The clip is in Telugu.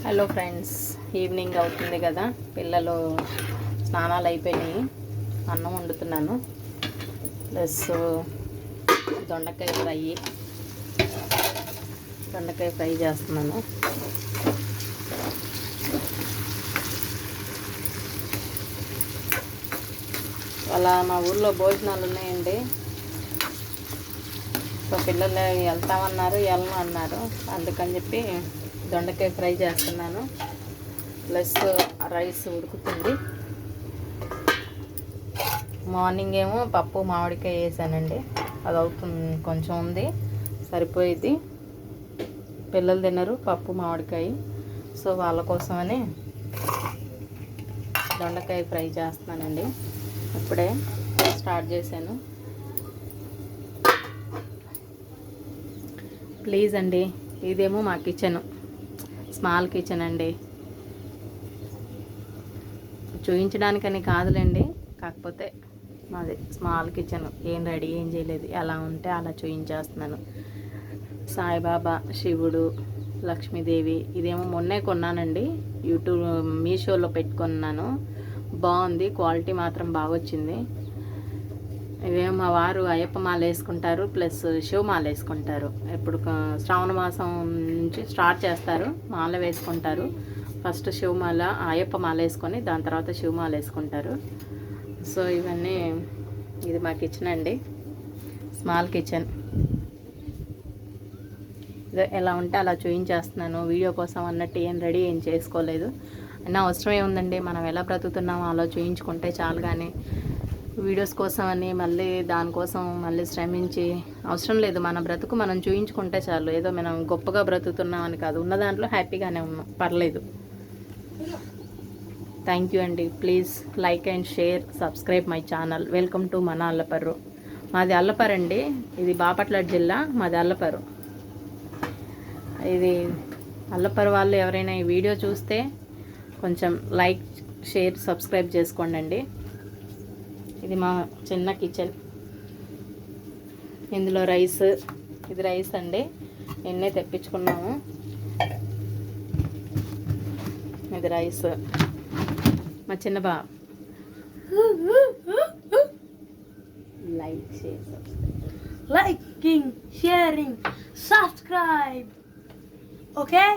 హలో ఫ్రెండ్స్, ఈవినింగ్ అవుతుంది కదా, పిల్లలు స్నానాలు అయిపోయినాయి. అన్నం వండుతున్నాను ప్లస్ దొండకాయ ఫ్రై చేస్తున్నాను. అలా మా ఊళ్ళో భోజనాలు ఉన్నాయండి. సో పిల్లలు వెళ్తామన్నారు, వెళ్ళను అన్నారు. అందుకని చెప్పి దొండకాయ ఫ్రై చేస్తున్నాను. ప్లస్ రైస్ ఉడుకుతుంది. మార్నింగ్ ఏమో పప్పు మామిడికాయ వేసానండి, అది అవుతుంది, కొంచెం ఉంది, సరిపోయిద్ది. పిల్లలు తినరు పప్పు మామిడికాయ, సో వాళ్ళ కోసమని దొండకాయ ఫ్రై చేస్తున్నానండి. ఇప్పుడే స్టార్ట్ చేశాను. ప్లీజ్ అండి, ఇదేమో మా కిచెన్, స్మాల్ కిచెన్ అండి. చూపించడానికని కాదులేండి, కాకపోతే మాది స్మాల్ కిచెన్. ఏం రెడీ ఏం చేయలేదు, ఎలా ఉంటే అలా చూపించేస్తున్నాను. సాయిబాబా, శివుడు, లక్ష్మీదేవి. ఇదేమో మొన్నే కొన్నానండి, యూట్యూబ్ మీషోలో పెట్టుకున్నాను. బాగుంది, క్వాలిటీ మాత్రం బాగా వచ్చింది. ఇవేమో మా వారు అయ్యప్ప మాల వేసుకుంటారు, ప్లస్ శివమాల వేసుకుంటారు. ఇప్పుడు శ్రావణ మాసం నుంచి స్టార్ట్ చేస్తారు, మాల వేసుకుంటారు. ఫస్ట్ శివమాల, అయ్యప్ప మాల వేసుకొని దాని తర్వాత శివమాల వేసుకుంటారు. సో ఇవన్నీ, ఇది మా కిచెన్ అండి, స్మాల్ కిచెన్. ఎలా ఉంటే అలా చూపించేస్తున్నాను. వీడియో కోసం అన్నట్టు ఏం రెడీ ఏం చేసుకోలేదు. అయినా అవసరం ఏముందండి, మనం ఎలా బ్రతుకుతున్నామో అలా చూయించుకుంటే చాలు. కానీ వీడియోస్ కోసం అని మళ్ళీ దానికోసం మళ్ళీ శ్రమించి అవసరం లేదు. మన బ్రతుకు మనం చూయించుకుంటే చాలు. ఏదో మనం గొప్పగా బ్రతుకుతున్నాం అని కాదు, ఉన్న దాంట్లో హ్యాపీగానే ఉన్నాం, పర్లేదు. థ్యాంక్ యూ అండి. Please like and share, subscribe my channel. Welcome to మన అల్లపర్రు. మాది అల్లపర్రు అండి, ఇది బాపట్ల జిల్లా, మాది అల్లపర్రు. ఇది అల్లపర్రు వాళ్ళు ఎవరైనా ఈ వీడియో చూస్తే కొంచెం లైక్, షేర్, సబ్స్క్రైబ్ చేసుకోండి అండి. ఇది మా చిన్న కిచెన్. ఇందులో రైస్, ఇది రైస్ అండి, నిన్నే తెప్పించుకున్నాము. ఇది రైస్. మా చిన్న బాబు liking, sharing, subscribe. Okay?